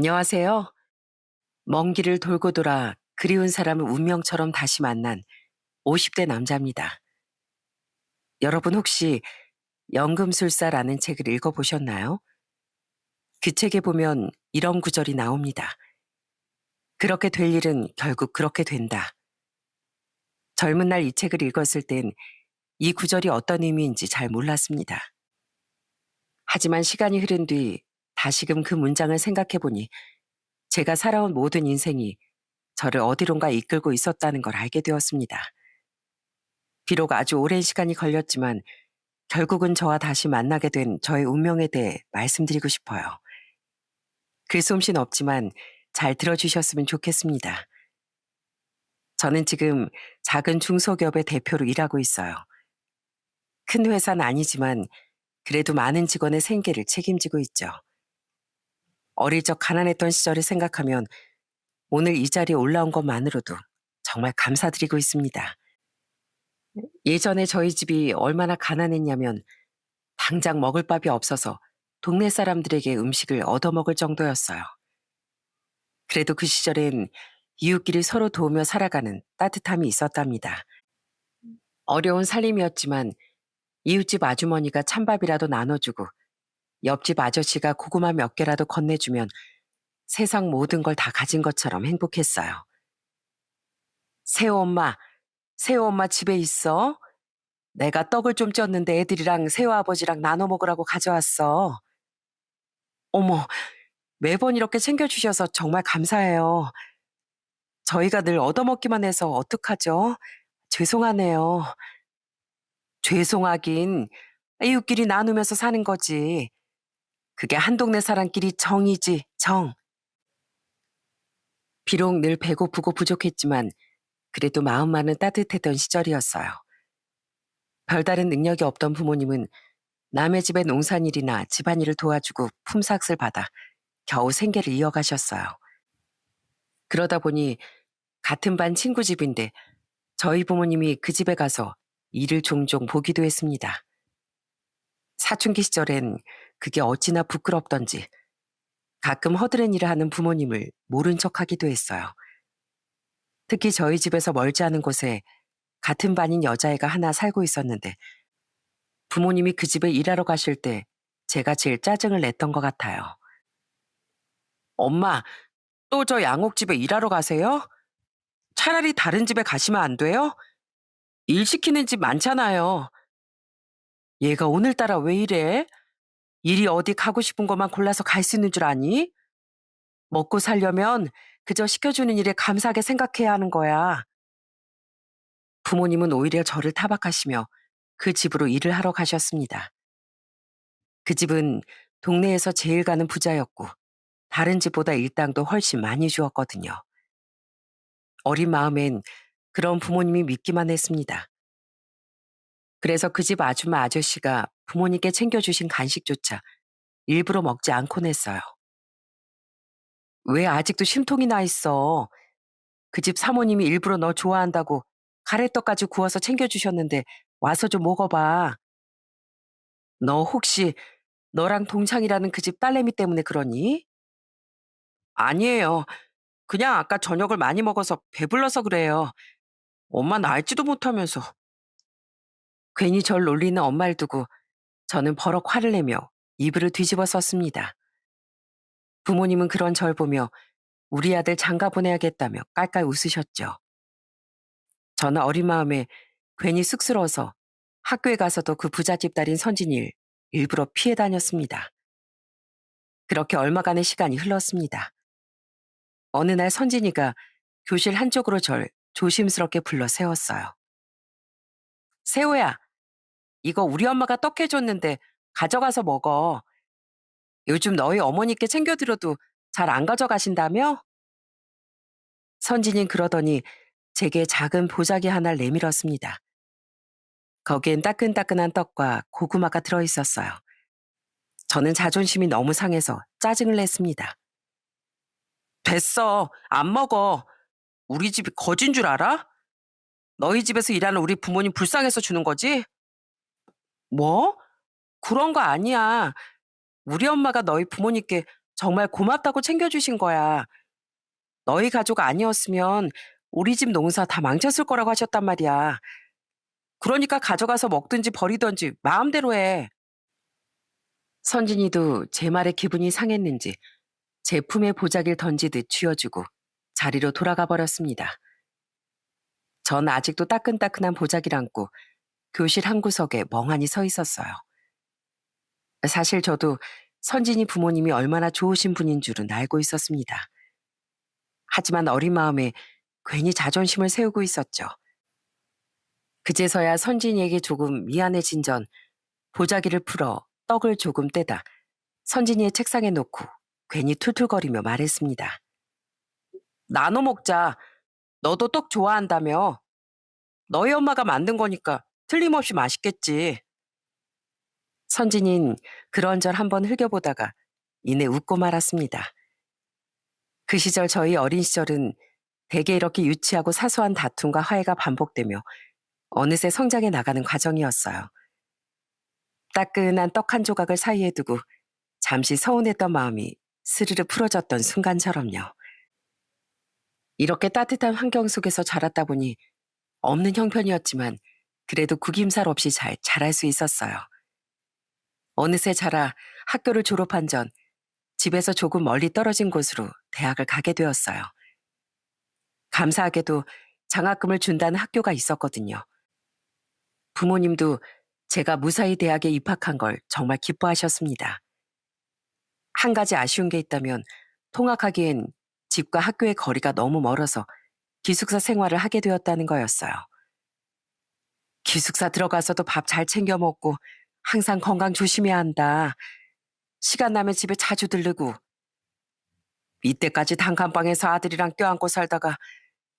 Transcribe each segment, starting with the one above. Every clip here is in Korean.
안녕하세요. 먼 길을 돌고 돌아 그리운 사람을 운명처럼 다시 만난 50대 남자입니다. 여러분 혹시 연금술사라는 책을 읽어보셨나요? 그 책에 보면 이런 구절이 나옵니다. 그렇게 될 일은 결국 그렇게 된다. 젊은 날 이 책을 읽었을 땐 이 구절이 어떤 의미인지 잘 몰랐습니다. 하지만 시간이 흐른 뒤 다시금 그 문장을 생각해 보니 제가 살아온 모든 인생이 저를 어디론가 이끌고 있었다는 걸 알게 되었습니다. 비록 아주 오랜 시간이 걸렸지만 결국은 저와 다시 만나게 된 저의 운명에 대해 말씀드리고 싶어요. 글솜씨는 없지만 잘 들어주셨으면 좋겠습니다. 저는 지금 작은 중소기업의 대표로 일하고 있어요. 큰 회사는 아니지만 그래도 많은 직원의 생계를 책임지고 있죠. 어릴 적 가난했던 시절을 생각하면 오늘 이 자리에 올라온 것만으로도 정말 감사드리고 있습니다. 예전에 저희 집이 얼마나 가난했냐면 당장 먹을 밥이 없어서 동네 사람들에게 음식을 얻어먹을 정도였어요. 그래도 그 시절엔 이웃끼리 서로 도우며 살아가는 따뜻함이 있었답니다. 어려운 살림이었지만 이웃집 아주머니가 찬밥이라도 나눠주고 옆집 아저씨가 고구마 몇 개라도 건네주면 세상 모든 걸 다 가진 것처럼 행복했어요. 세호 엄마, 세호 엄마 집에 있어? 내가 떡을 좀 쪘는데 애들이랑 세호 아버지랑 나눠 먹으라고 가져왔어. 어머, 매번 이렇게 챙겨주셔서 정말 감사해요. 저희가 늘 얻어먹기만 해서 어떡하죠? 죄송하네요. 죄송하긴 이웃끼리 나누면서 사는 거지. 그게 한 동네 사람끼리 정이지, 정. 비록 늘 배고프고 부족했지만 그래도 마음만은 따뜻했던 시절이었어요. 별다른 능력이 없던 부모님은 남의 집의 농산일이나 집안일을 도와주고 품삯을 받아 겨우 생계를 이어가셨어요. 그러다 보니 같은 반 친구 집인데 저희 부모님이 그 집에 가서 일을 종종 보기도 했습니다. 사춘기 시절엔 그게 어찌나 부끄럽던지 가끔 허드렛 일을 하는 부모님을 모른 척하기도 했어요. 특히 저희 집에서 멀지 않은 곳에 같은 반인 여자애가 하나 살고 있었는데 부모님이 그 집에 일하러 가실 때 제가 제일 짜증을 냈던 것 같아요. 엄마, 또 저 양옥집에 일하러 가세요? 차라리 다른 집에 가시면 안 돼요? 일 시키는 집 많잖아요. 얘가 오늘따라 왜 이래? 일이 어디 가고 싶은 것만 골라서 갈 수 있는 줄 아니? 먹고 살려면 그저 시켜주는 일에 감사하게 생각해야 하는 거야. 부모님은 오히려 저를 타박하시며 그 집으로 일을 하러 가셨습니다. 그 집은 동네에서 제일 가는 부자였고 다른 집보다 일당도 훨씬 많이 주었거든요. 어린 마음엔 그런 부모님이 믿기만 했습니다. 그래서 그 집 아줌마 아저씨가 부모님께 챙겨주신 간식조차 일부러 먹지 않곤 했어요. 왜 아직도 심통이 나 있어? 그 집 사모님이 일부러 너 좋아한다고 가래떡까지 구워서 챙겨주셨는데 와서 좀 먹어봐. 너 혹시 너랑 동창이라는 그 집 딸내미 때문에 그러니? 아니에요. 그냥 아까 저녁을 많이 먹어서 배불러서 그래요. 엄마는 알지도 못하면서. 괜히 절 놀리는 엄마를 두고 저는 버럭 화를 내며 이불을 뒤집어 썼습니다. 부모님은 그런 절 보며 우리 아들 장가 보내야겠다며 깔깔 웃으셨죠. 저는 어린 마음에 괜히 쑥스러워서 학교에 가서도 그 부잣집 딸인 선진이를 일부러 피해 다녔습니다. 그렇게 얼마간의 시간이 흘렀습니다. 어느 날 선진이가 교실 한쪽으로 절 조심스럽게 불러 세웠어요. 세호야, 이거 우리 엄마가 떡 해줬는데 가져가서 먹어. 요즘 너희 어머니께 챙겨드려도 잘 안 가져가신다며? 선진인 그러더니 제게 작은 보자기 하나를 내밀었습니다. 거기엔 따끈따끈한 떡과 고구마가 들어있었어요. 저는 자존심이 너무 상해서 짜증을 냈습니다. 됐어, 안 먹어. 우리 집이 거진 줄 알아? 너희 집에서 일하는 우리 부모님 불쌍해서 주는 거지? 뭐? 그런 거 아니야. 우리 엄마가 너희 부모님께 정말 고맙다고 챙겨주신 거야. 너희 가족 아니었으면 우리 집 농사 다 망쳤을 거라고 하셨단 말이야. 그러니까 가져가서 먹든지 버리든지 마음대로 해. 선진이도 제 말에 기분이 상했는지 제품의 보자기를 던지듯 쥐어주고 자리로 돌아가 버렸습니다. 전 아직도 따끈따끈한 보자기를 안고 교실 한 구석에 멍하니 서 있었어요. 사실 저도 선진이 부모님이 얼마나 좋으신 분인 줄은 알고 있었습니다. 하지만 어린 마음에 괜히 자존심을 세우고 있었죠. 그제서야 선진이에게 조금 미안해진 전 보자기를 풀어 떡을 조금 떼다 선진이의 책상에 놓고 괜히 툴툴거리며 말했습니다. 나눠 먹자. 너도 떡 좋아한다며. 너희 엄마가 만든 거니까 틀림없이 맛있겠지. 선진인 그런절 한번 흘겨보다가 이내 웃고 말았습니다. 그 시절 저희 어린 시절은 대개 이렇게 유치하고 사소한 다툼과 화해가 반복되며 어느새 성장해 나가는 과정이었어요. 따끈한 떡 한 조각을 사이에 두고 잠시 서운했던 마음이 스르르 풀어졌던 순간처럼요. 이렇게 따뜻한 환경 속에서 자랐다 보니 없는 형편이었지만 그래도 구김살 없이 잘 자랄 수 있었어요. 어느새 자라 학교를 졸업한 전 집에서 조금 멀리 떨어진 곳으로 대학을 가게 되었어요. 감사하게도 장학금을 준다는 학교가 있었거든요. 부모님도 제가 무사히 대학에 입학한 걸 정말 기뻐하셨습니다. 한 가지 아쉬운 게 있다면 통학하기엔 집과 학교의 거리가 너무 멀어서 기숙사 생활을 하게 되었다는 거였어요. 기숙사 들어가서도 밥 잘 챙겨 먹고 항상 건강 조심해야 한다. 시간 나면 집에 자주 들르고 이때까지 단칸방에서 아들이랑 껴안고 살다가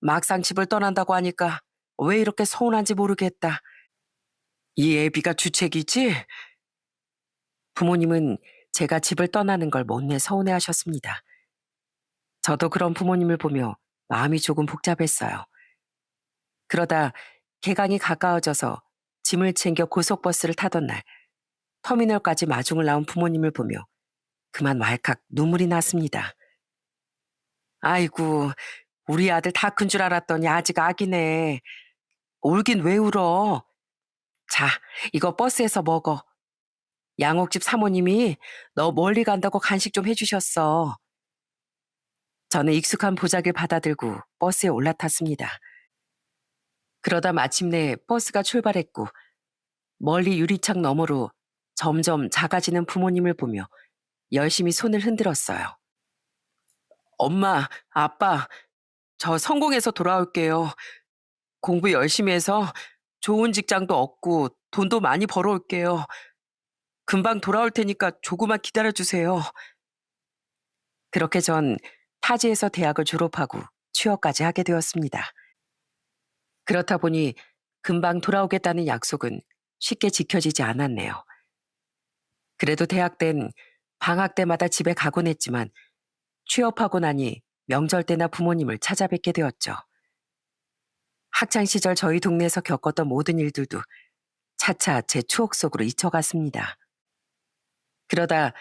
막상 집을 떠난다고 하니까 왜 이렇게 서운한지 모르겠다. 이 애비가 주책이지? 부모님은 제가 집을 떠나는 걸 못내 서운해하셨습니다. 저도 그런 부모님을 보며 마음이 조금 복잡했어요. 그러다 개강이 가까워져서 짐을 챙겨 고속버스를 타던 날 터미널까지 마중을 나온 부모님을 보며 그만 왈칵 눈물이 났습니다. 아이고, 우리 아들 다 큰 줄 알았더니 아직 아기네. 울긴 왜 울어? 자, 이거 버스에서 먹어. 양옥집 사모님이 너 멀리 간다고 간식 좀 해주셨어. 저는 익숙한 보자기를 받아들고 버스에 올라탔습니다. 그러다 마침내 버스가 출발했고 멀리 유리창 너머로 점점 작아지는 부모님을 보며 열심히 손을 흔들었어요. 엄마, 아빠, 저 성공해서 돌아올게요. 공부 열심히 해서 좋은 직장도 얻고 돈도 많이 벌어올게요. 금방 돌아올 테니까 조금만 기다려주세요. 그렇게 전 타지에서 대학을 졸업하고 취업까지 하게 되었습니다. 그렇다 보니 금방 돌아오겠다는 약속은 쉽게 지켜지지 않았네요. 그래도 대학 땐 방학 때마다 집에 가곤 했지만 취업하고 나니 명절 때나 부모님을 찾아뵙게 되었죠. 학창 시절 저희 동네에서 겪었던 모든 일들도 차차 제 추억 속으로 잊혀갔습니다. 그러다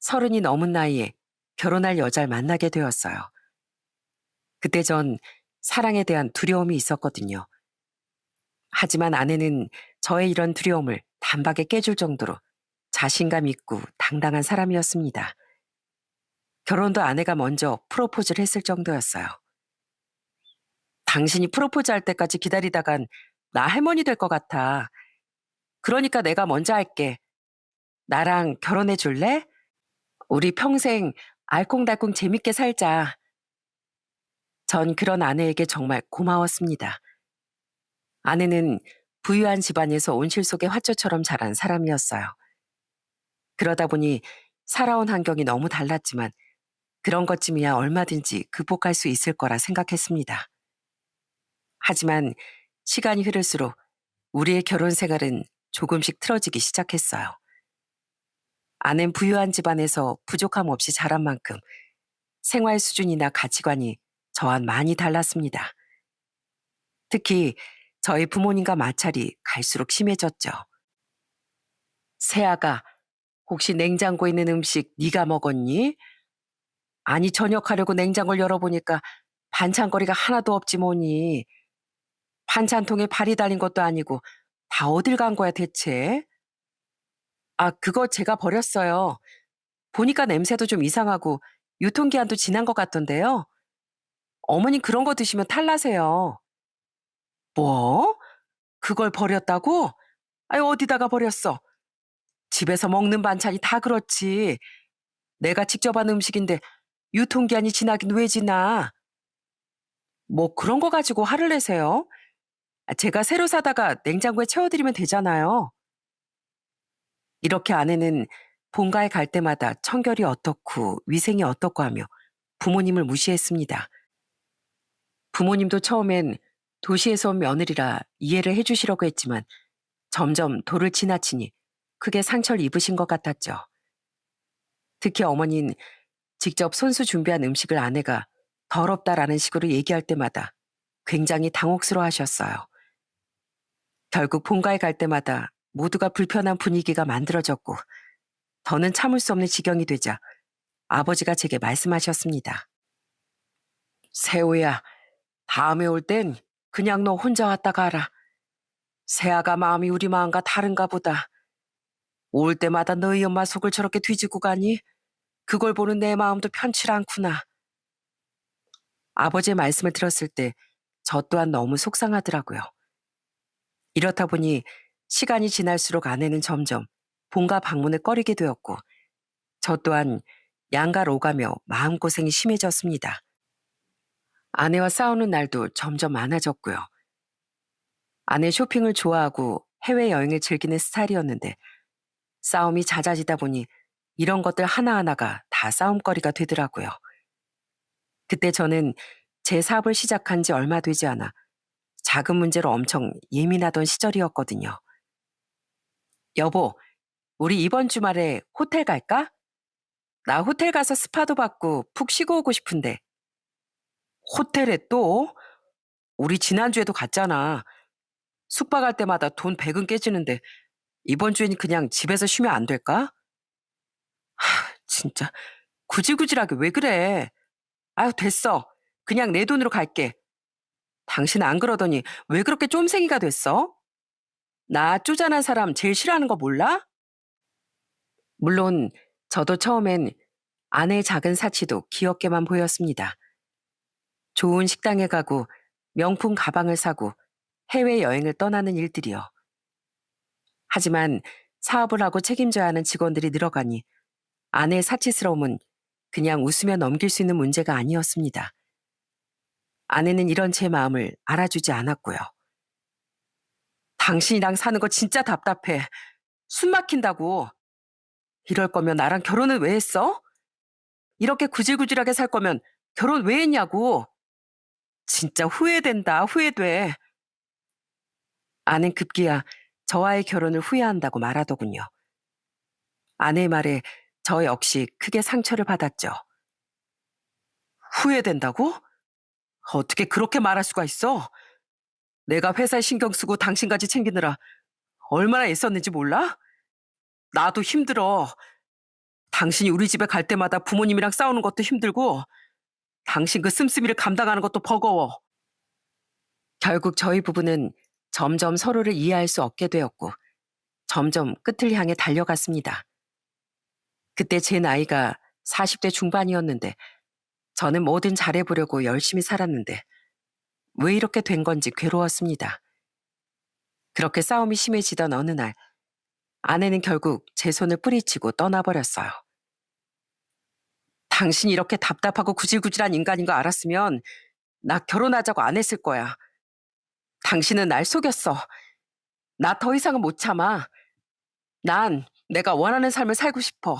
30이 넘은 나이에 결혼할 여자를 만나게 되었어요. 그때 전 사랑에 대한 두려움이 있었거든요. 하지만 아내는 저의 이런 두려움을 단박에 깨줄 정도로 자신감 있고 당당한 사람이었습니다. 결혼도 아내가 먼저 프로포즈를 했을 정도였어요. 당신이 프로포즈 할 때까지 기다리다간 나 할머니 될 것 같아. 그러니까 내가 먼저 할게. 나랑 결혼해 줄래? 우리 평생 알콩달콩 재밌게 살자. 전 그런 아내에게 정말 고마웠습니다. 아내는 부유한 집안에서 온실 속의 화초처럼 자란 사람이었어요. 그러다 보니 살아온 환경이 너무 달랐지만 그런 것쯤이야 얼마든지 극복할 수 있을 거라 생각했습니다. 하지만 시간이 흐를수록 우리의 결혼 생활은 조금씩 틀어지기 시작했어요. 아낸 부유한 집안에서 부족함 없이 자란 만큼 생활 수준이나 가치관이 저와는 많이 달랐습니다. 특히 저희 부모님과 마찰이 갈수록 심해졌죠. 세아가 혹시 냉장고에 있는 음식 네가 먹었니? 아니 저녁하려고 냉장고를 열어보니까 반찬거리가 하나도 없지 뭐니. 반찬통에 발이 달린 것도 아니고 다 어딜 간 거야 대체? 아, 그거 제가 버렸어요. 보니까 냄새도 좀 이상하고 유통기한도 지난 것 같던데요. 어머님 그런 거 드시면 탈나세요. 뭐? 그걸 버렸다고? 아이, 어디다가 버렸어? 집에서 먹는 반찬이 다 그렇지. 내가 직접 한 음식인데 유통기한이 지나긴 왜 지나? 뭐 그런 거 가지고 화를 내세요? 아, 제가 새로 사다가 냉장고에 채워드리면 되잖아요. 이렇게 아내는 본가에 갈 때마다 청결이 어떻고 위생이 어떻고 하며 부모님을 무시했습니다. 부모님도 처음엔 도시에서 온 며느리라 이해를 해주시려고 했지만 점점 도를 지나치니 크게 상처를 입으신 것 같았죠. 특히 어머니는 직접 손수 준비한 음식을 아내가 더럽다라는 식으로 얘기할 때마다 굉장히 당혹스러워 하셨어요. 결국 본가에 갈 때마다 모두가 불편한 분위기가 만들어졌고 더는 참을 수 없는 지경이 되자 아버지가 제게 말씀하셨습니다. 세호야, 다음에 올 땐 그냥 너 혼자 왔다 가라. 세아가 마음이 우리 마음과 다른가 보다. 올 때마다 너희 엄마 속을 저렇게 뒤지고 가니 그걸 보는 내 마음도 편치 않구나. 아버지의 말씀을 들었을 때 저 또한 너무 속상하더라고요. 이렇다 보니 시간이 지날수록 아내는 점점 본가 방문을 꺼리게 되었고 저 또한 양가를 오가며 마음고생이 심해졌습니다. 아내와 싸우는 날도 점점 많아졌고요. 아내 쇼핑을 좋아하고 해외여행을 즐기는 스타일이었는데 싸움이 잦아지다 보니 이런 것들 하나하나가 다 싸움거리가 되더라고요. 그때 저는 제 사업을 시작한 지 얼마 되지 않아 작은 문제로 엄청 예민하던 시절이었거든요. 여보, 우리 이번 주말에 호텔 갈까? 나 호텔 가서 스파도 받고 푹 쉬고 오고 싶은데. 호텔에 또? 우리 지난주에도 갔잖아. 숙박할 때마다 돈 100은 깨지는데 이번 주엔 그냥 집에서 쉬면 안 될까? 진짜 구질구질하게 왜 그래? 아유, 됐어. 그냥 내 돈으로 갈게. 당신 안 그러더니 왜 그렇게 쫌생이가 됐어? 나 쪼잔한 사람 제일 싫어하는 거 몰라? 물론 저도 처음엔 아내의 작은 사치도 귀엽게만 보였습니다. 좋은 식당에 가고 명품 가방을 사고 해외여행을 떠나는 일들이요. 하지만 사업을 하고 책임져야 하는 직원들이 늘어가니 아내의 사치스러움은 그냥 웃으며 넘길 수 있는 문제가 아니었습니다. 아내는 이런 제 마음을 알아주지 않았고요. 당신이랑 사는 거 진짜 답답해. 숨 막힌다고. 이럴 거면 나랑 결혼은 왜 했어? 이렇게 구질구질하게 살 거면 결혼 왜 했냐고. 진짜 후회된다, 후회돼. 아내는 급기야 저와의 결혼을 후회한다고 말하더군요. 아내의 말에 저 역시 크게 상처를 받았죠. 후회된다고? 어떻게 그렇게 말할 수가 있어? 내가 회사에 신경 쓰고 당신까지 챙기느라 얼마나 애썼는지 몰라? 나도 힘들어. 당신이 우리 집에 갈 때마다 부모님이랑 싸우는 것도 힘들고 당신 그 씀씀이를 감당하는 것도 버거워. 결국 저희 부부는 점점 서로를 이해할 수 없게 되었고 점점 끝을 향해 달려갔습니다. 그때 제 나이가 40대 중반이었는데 저는 뭐든 잘해보려고 열심히 살았는데 왜 이렇게 된 건지 괴로웠습니다. 그렇게 싸움이 심해지던 어느 날 아내는 결국 제 손을 뿌리치고 떠나버렸어요. 당신이 이렇게 답답하고 구질구질한 인간인 거 알았으면 나 결혼하자고 안 했을 거야. 당신은 날 속였어. 나 더 이상은 못 참아. 난 내가 원하는 삶을 살고 싶어.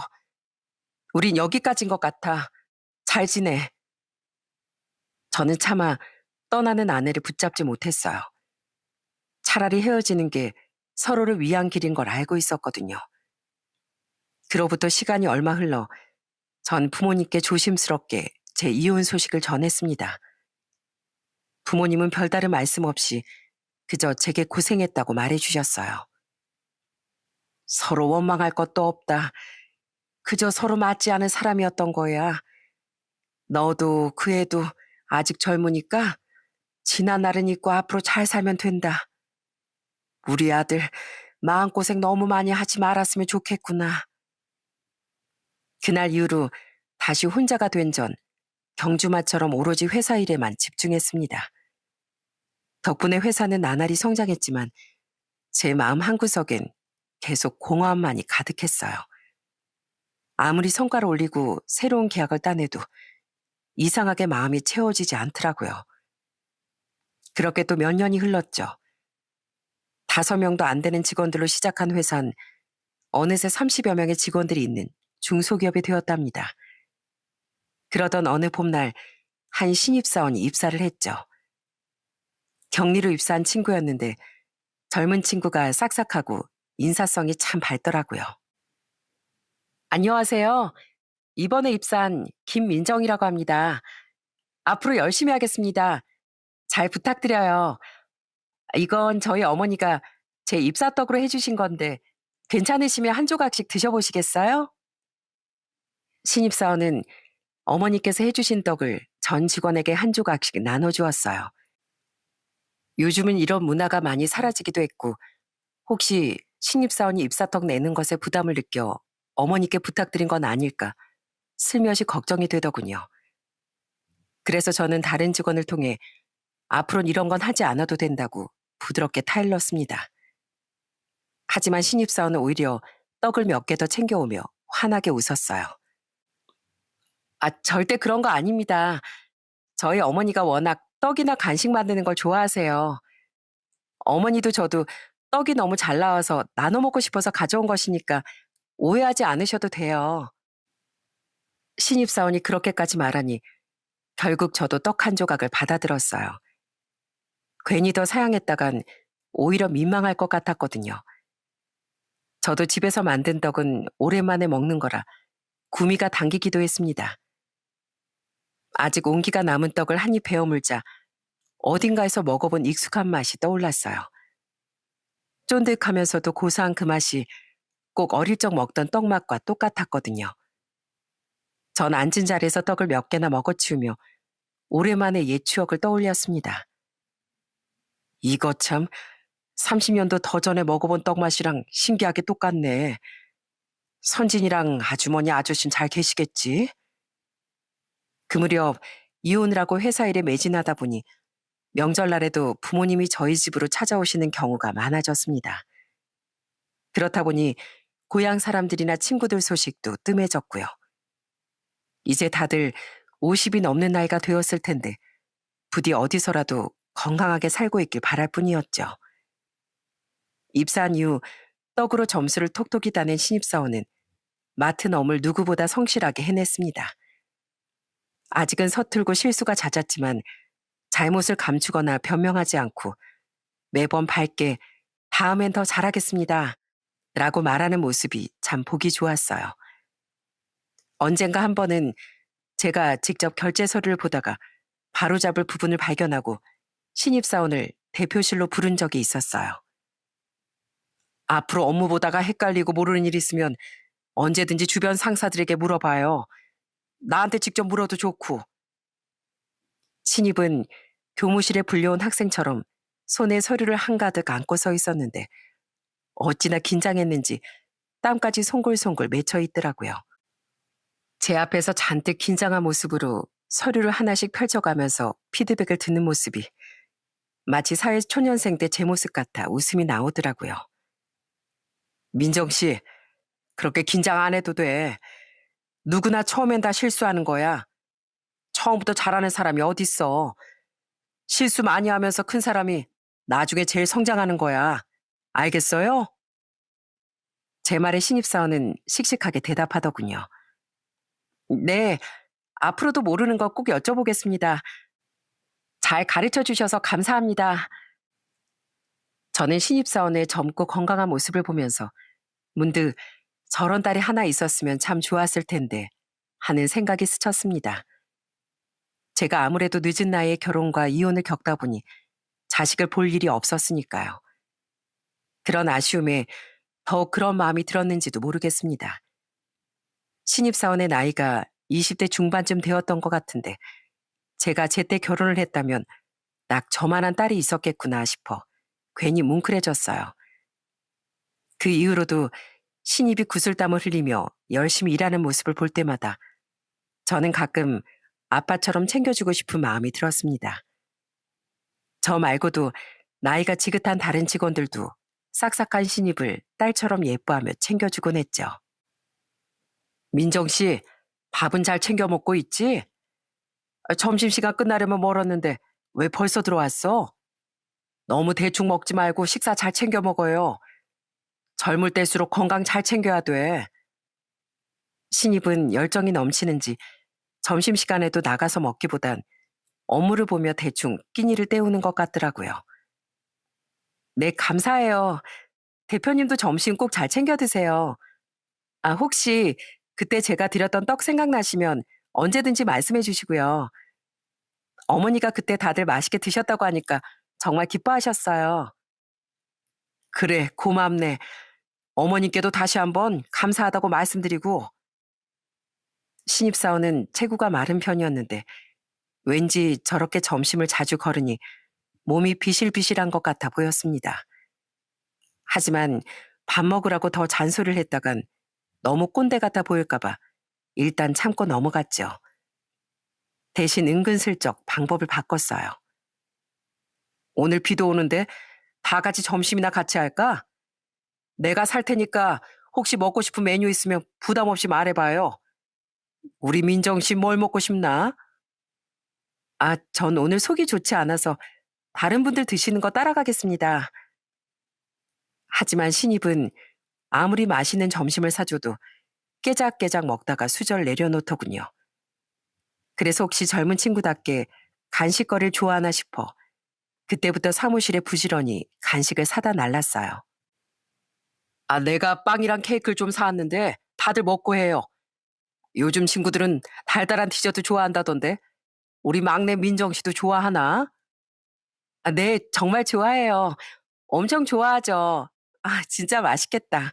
우린 여기까지인 것 같아. 잘 지내. 저는 차마 떠나는 아내를 붙잡지 못했어요. 차라리 헤어지는 게 서로를 위한 길인 걸 알고 있었거든요. 그로부터 시간이 얼마 흘러 전 부모님께 조심스럽게 제 이혼 소식을 전했습니다. 부모님은 별다른 말씀 없이 그저 제게 고생했다고 말해주셨어요. 서로 원망할 것도 없다. 그저 서로 맞지 않은 사람이었던 거야. 너도 그 애도 아직 젊으니까 지난 날은 잊고 앞으로 잘 살면 된다. 우리 아들 마음고생 너무 많이 하지 말았으면 좋겠구나. 그날 이후로 다시 혼자가 된 전 경주마처럼 오로지 회사 일에만 집중했습니다. 덕분에 회사는 나날이 성장했지만 제 마음 한구석엔 계속 공허함만이 가득했어요. 아무리 성과를 올리고 새로운 계약을 따내도 이상하게 마음이 채워지지 않더라고요. 그렇게 또 몇 년이 흘렀죠. 5명도 안 되는 직원들로 시작한 회사는 어느새 30여 명의 직원들이 있는 중소기업이 되었답니다. 그러던 어느 봄날 한 신입사원이 입사를 했죠. 격리로 입사한 친구였는데 젊은 친구가 싹싹하고 인사성이 참 밝더라고요. 안녕하세요. 이번에 입사한 김민정이라고 합니다. 앞으로 열심히 하겠습니다. 잘 부탁드려요. 이건 저희 어머니가 제 입사떡으로 해주신 건데 괜찮으시면 한 조각씩 드셔보시겠어요? 신입사원은 어머니께서 해주신 떡을 전 직원에게 한 조각씩 나눠주었어요. 요즘은 이런 문화가 많이 사라지기도 했고 혹시 신입사원이 입사떡 내는 것에 부담을 느껴 어머니께 부탁드린 건 아닐까 슬며시 걱정이 되더군요. 그래서 저는 다른 직원을 통해 앞으로는 이런 건 하지 않아도 된다고 부드럽게 타일렀습니다. 하지만 신입사원은 오히려 떡을 몇 개 더 챙겨오며 환하게 웃었어요. 절대 그런 거 아닙니다. 저희 어머니가 워낙 떡이나 간식 만드는 걸 좋아하세요. 어머니도 저도 떡이 너무 잘 나와서 나눠 먹고 싶어서 가져온 것이니까 오해하지 않으셔도 돼요. 신입사원이 그렇게까지 말하니 결국 저도 떡 한 조각을 받아들었어요. 괜히 더 사양했다간 오히려 민망할 것 같았거든요. 저도 집에서 만든 떡은 오랜만에 먹는 거라 구미가 당기기도 했습니다. 아직 온기가 남은 떡을 한 입 베어 물자 어딘가에서 먹어본 익숙한 맛이 떠올랐어요. 쫀득하면서도 고소한 그 맛이 꼭 어릴 적 먹던 떡 맛과 똑같았거든요. 전 앉은 자리에서 떡을 몇 개나 먹어치우며 오랜만에 옛 추억을 떠올렸습니다. 이거 참 30년도 더 전에 먹어본 떡 맛이랑 신기하게 똑같네. 선진이랑 아주머니 아저씨는 잘 계시겠지? 그 무렵 이혼을 하고 회사 일에 매진하다 보니 명절날에도 부모님이 저희 집으로 찾아오시는 경우가 많아졌습니다. 그렇다 보니 고향 사람들이나 친구들 소식도 뜸해졌고요. 이제 다들 50이 넘는 나이가 되었을 텐데 부디 어디서라도 건강하게 살고 있길 바랄 뿐이었죠. 입사한 이후 떡으로 점수를 톡톡히 따낸 신입사원은 맡은 업무를 누구보다 성실하게 해냈습니다. 아직은 서툴고 실수가 잦았지만 잘못을 감추거나 변명하지 않고 매번 밝게 다음엔 더 잘하겠습니다. 라고 말하는 모습이 참 보기 좋았어요. 언젠가 한 번은 제가 직접 결제 서류를 보다가 바로잡을 부분을 발견하고 신입사원을 대표실로 부른 적이 있었어요. 앞으로 업무 보다가 헷갈리고 모르는 일 있으면 언제든지 주변 상사들에게 물어봐요. 나한테 직접 물어도 좋고. 신입은 교무실에 불려온 학생처럼 손에 서류를 한가득 안고 서 있었는데 어찌나 긴장했는지 땀까지 송골송골 맺혀 있더라고요. 제 앞에서 잔뜩 긴장한 모습으로 서류를 하나씩 펼쳐가면서 피드백을 듣는 모습이 마치 사회 초년생 때 제 모습 같아 웃음이 나오더라고요. 민정 씨, 그렇게 긴장 안 해도 돼. 누구나 처음엔 다 실수하는 거야. 처음부터 잘하는 사람이 어딨어. 실수 많이 하면서 큰 사람이 나중에 제일 성장하는 거야. 알겠어요? 제 말에 신입사원은 씩씩하게 대답하더군요. 네, 앞으로도 모르는 거 꼭 여쭤보겠습니다. 잘 가르쳐 주셔서 감사합니다. 저는 신입사원의 젊고 건강한 모습을 보면서 문득 저런 딸이 하나 있었으면 참 좋았을 텐데 하는 생각이 스쳤습니다. 제가 아무래도 늦은 나이에 결혼과 이혼을 겪다 보니 자식을 볼 일이 없었으니까요. 그런 아쉬움에 더욱 그런 마음이 들었는지도 모르겠습니다. 신입사원의 나이가 20대 중반쯤 되었던 것 같은데 제가 제때 결혼을 했다면 딱 저만한 딸이 있었겠구나 싶어 괜히 뭉클해졌어요. 그 이후로도 신입이 구슬땀을 흘리며 열심히 일하는 모습을 볼 때마다 저는 가끔 아빠처럼 챙겨주고 싶은 마음이 들었습니다. 저 말고도 나이가 지긋한 다른 직원들도 싹싹한 신입을 딸처럼 예뻐하며 챙겨주곤 했죠. 민정 씨, 밥은 잘 챙겨 먹고 있지? 점심시간 끝나려면 멀었는데 왜 벌써 들어왔어? 너무 대충 먹지 말고 식사 잘 챙겨 먹어요. 젊을 때일수록 건강 잘 챙겨야 돼. 신입은 열정이 넘치는지 점심시간에도 나가서 먹기보단 업무를 보며 대충 끼니를 때우는 것 같더라고요. 네, 감사해요. 대표님도 점심 꼭 잘 챙겨 드세요. 아, 혹시 그때 제가 드렸던 떡 생각나시면 언제든지 말씀해 주시고요. 어머니가 그때 다들 맛있게 드셨다고 하니까 정말 기뻐하셨어요. 그래, 고맙네. 어머님께도 다시 한번 감사하다고 말씀드리고 신입사원은 체구가 마른 편이었는데 왠지 저렇게 점심을 자주 거르니 몸이 비실비실한 것 같아 보였습니다. 하지만 밥 먹으라고 더 잔소리를 했다간 너무 꼰대 같아 보일까봐 일단 참고 넘어갔죠. 대신 은근슬쩍 방법을 바꿨어요. 오늘 비도 오는데 다 같이 점심이나 같이 할까? 내가 살 테니까 혹시 먹고 싶은 메뉴 있으면 부담 없이 말해봐요. 우리 민정 씨 뭘 먹고 싶나? 아, 전 오늘 속이 좋지 않아서 다른 분들 드시는 거 따라가겠습니다. 하지만 신입은 아무리 맛있는 점심을 사줘도 깨작깨작 먹다가 수절 내려놓더군요. 그래서 혹시 젊은 친구답게 간식거리를 좋아하나 싶어 그때부터 사무실에 부지런히 간식을 사다 날랐어요. 아, 내가 빵이랑 케이크를 좀 사왔는데 다들 먹고 해요. 요즘 친구들은 달달한 디저트 좋아한다던데 우리 막내 민정 씨도 좋아하나? 아, 네, 정말 좋아해요. 엄청 좋아하죠. 아, 진짜 맛있겠다.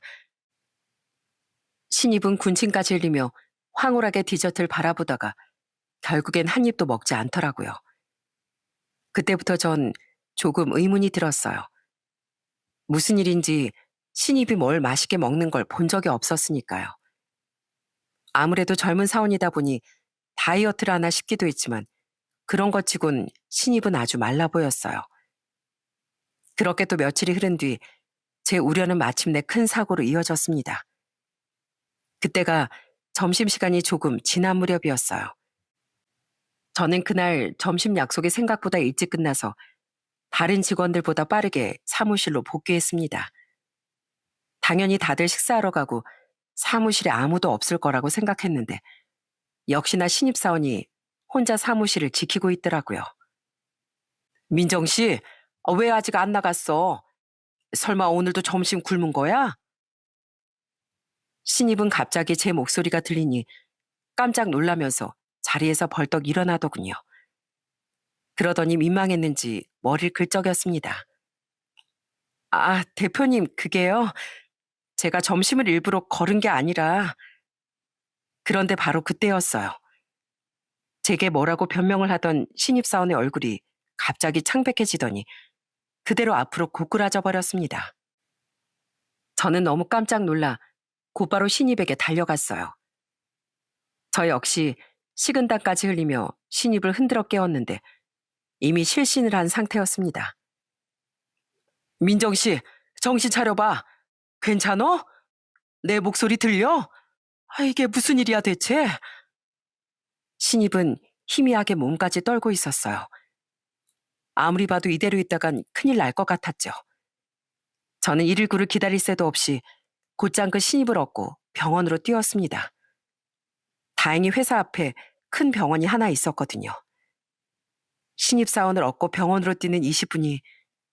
신입은 군침까지 흘리며 황홀하게 디저트를 바라보다가 결국엔 한 입도 먹지 않더라고요. 그때부터 전 조금 의문이 들었어요. 무슨 일인지 신입이 뭘 맛있게 먹는 걸 본 적이 없었으니까요. 아무래도 젊은 사원이다 보니 다이어트를 하나 싶기도 했지만 그런 것 치곤 신입은 아주 말라 보였어요. 그렇게 또 며칠이 흐른 뒤 제 우려는 마침내 큰 사고로 이어졌습니다. 그때가 점심시간이 조금 지난 무렵이었어요. 저는 그날 점심 약속이 생각보다 일찍 끝나서 다른 직원들보다 빠르게 사무실로 복귀했습니다. 당연히 다들 식사하러 가고 사무실에 아무도 없을 거라고 생각했는데 역시나 신입사원이 혼자 사무실을 지키고 있더라고요. 민정 씨, 왜 아직 안 나갔어? 설마 오늘도 점심 굶은 거야? 신입은 갑자기 제 목소리가 들리니 깜짝 놀라면서 자리에서 벌떡 일어나더군요. 그러더니 민망했는지 머리를 긁적였습니다. 아, 대표님, 그게요. 제가 점심을 일부러 거른 게 아니라 그런데 바로 그때였어요. 제게 뭐라고 변명을 하던 신입사원의 얼굴이 갑자기 창백해지더니 그대로 앞으로 고꾸라져 버렸습니다. 저는 너무 깜짝 놀라 곧바로 신입에게 달려갔어요. 저 역시 식은땀까지 흘리며 신입을 흔들어 깨웠는데 이미 실신을 한 상태였습니다. 민정 씨, 정신 차려봐. 괜찮어? 내 목소리 들려? 아, 이게 무슨 일이야 대체? 신입은 희미하게 몸까지 떨고 있었어요. 아무리 봐도 이대로 있다간 큰일 날 것 같았죠. 저는 119를 기다릴 새도 없이 곧장 그 신입을 얻고 병원으로 뛰었습니다. 다행히 회사 앞에 큰 병원이 하나 있었거든요. 신입사원을 얻고 병원으로 뛰는 20분이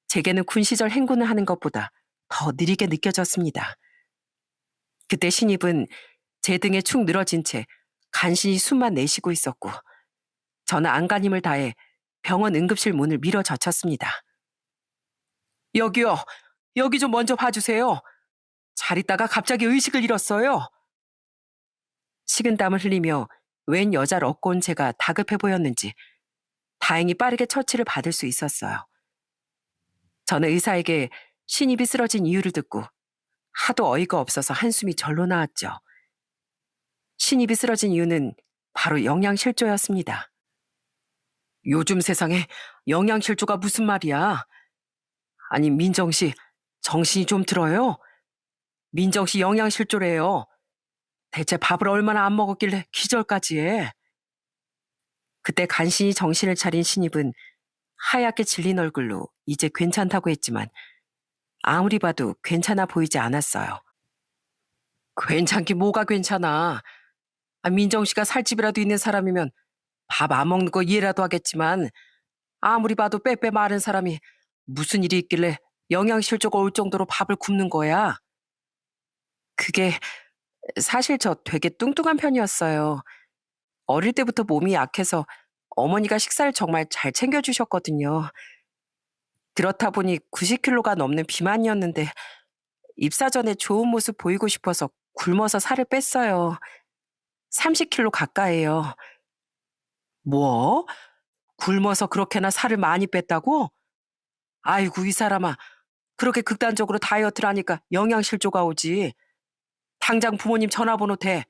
제게는 군 시절 행군을 하는 것보다 더 느리게 느껴졌습니다. 그때 신입은 제 등에 축 늘어진 채 간신히 숨만 내쉬고 있었고 저는 안간힘을 다해 병원 응급실 문을 밀어 젖혔습니다. 여기요. 여기 좀 먼저 봐주세요. 잘 있다가 갑자기 의식을 잃었어요. 식은땀을 흘리며 웬 여자를 얻고 온 제가 다급해 보였는지 다행히 빠르게 처치를 받을 수 있었어요. 저는 의사에게 신입이 쓰러진 이유를 듣고 하도 어이가 없어서 한숨이 절로 나왔죠. 신입이 쓰러진 이유는 바로 영양실조였습니다. 요즘 세상에 영양실조가 무슨 말이야? 아니, 민정 씨, 정신이 좀 들어요? 민정 씨 영양실조래요. 대체 밥을 얼마나 안 먹었길래 기절까지 해? 그때 간신히 정신을 차린 신입은 하얗게 질린 얼굴로 이제 괜찮다고 했지만 아무리 봐도 괜찮아 보이지 않았어요. 괜찮긴 뭐가 괜찮아. 민정 씨가 살집이라도 있는 사람이면 밥 안 먹는 거 이해라도 하겠지만 아무리 봐도 빼빼 마른 사람이 무슨 일이 있길래 영양실조가 올 정도로 밥을 굶는 거야. 그게 사실 저 되게 뚱뚱한 편이었어요. 어릴 때부터 몸이 약해서 어머니가 식사를 정말 잘 챙겨주셨거든요. 그렇다 보니 90kg가 넘는 비만이었는데 입사 전에 좋은 모습 보이고 싶어서 굶어서 살을 뺐어요. 30kg 가까이요. 뭐? 굶어서 그렇게나 살을 많이 뺐다고? 아이고, 이 사람아. 그렇게 극단적으로 다이어트를 하니까 영양실조가 오지. 당장 부모님 전화번호 대.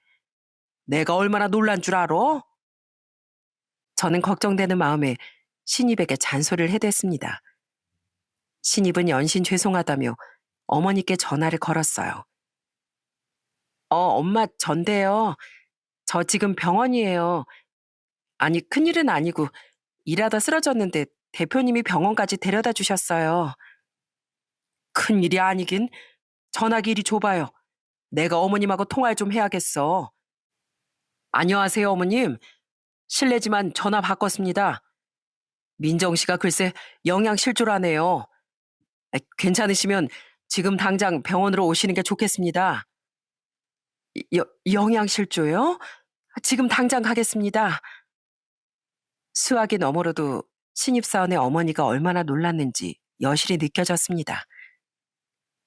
내가 얼마나 놀란 줄 알아? 저는 걱정되는 마음에 신입에게 잔소리를 해댔습니다. 신입은 연신 죄송하다며 어머니께 전화를 걸었어요. 엄마 전데요. 저 지금 병원이에요. 아니, 큰일은 아니고 일하다 쓰러졌는데 대표님이 병원까지 데려다 주셨어요. 큰일이 아니긴. 전화기 이리 줘봐요. 내가 어머님하고 통화를 좀 해야겠어. 안녕하세요, 어머님. 실례지만 전화 바꿨습니다. 민정 씨가 글쎄 영양실조라네요. 괜찮으시면 지금 당장 병원으로 오시는 게 좋겠습니다. 영양실조요? 지금 당장 가겠습니다. 수화기 너머로도 신입사원의 어머니가 얼마나 놀랐는지 여실히 느껴졌습니다.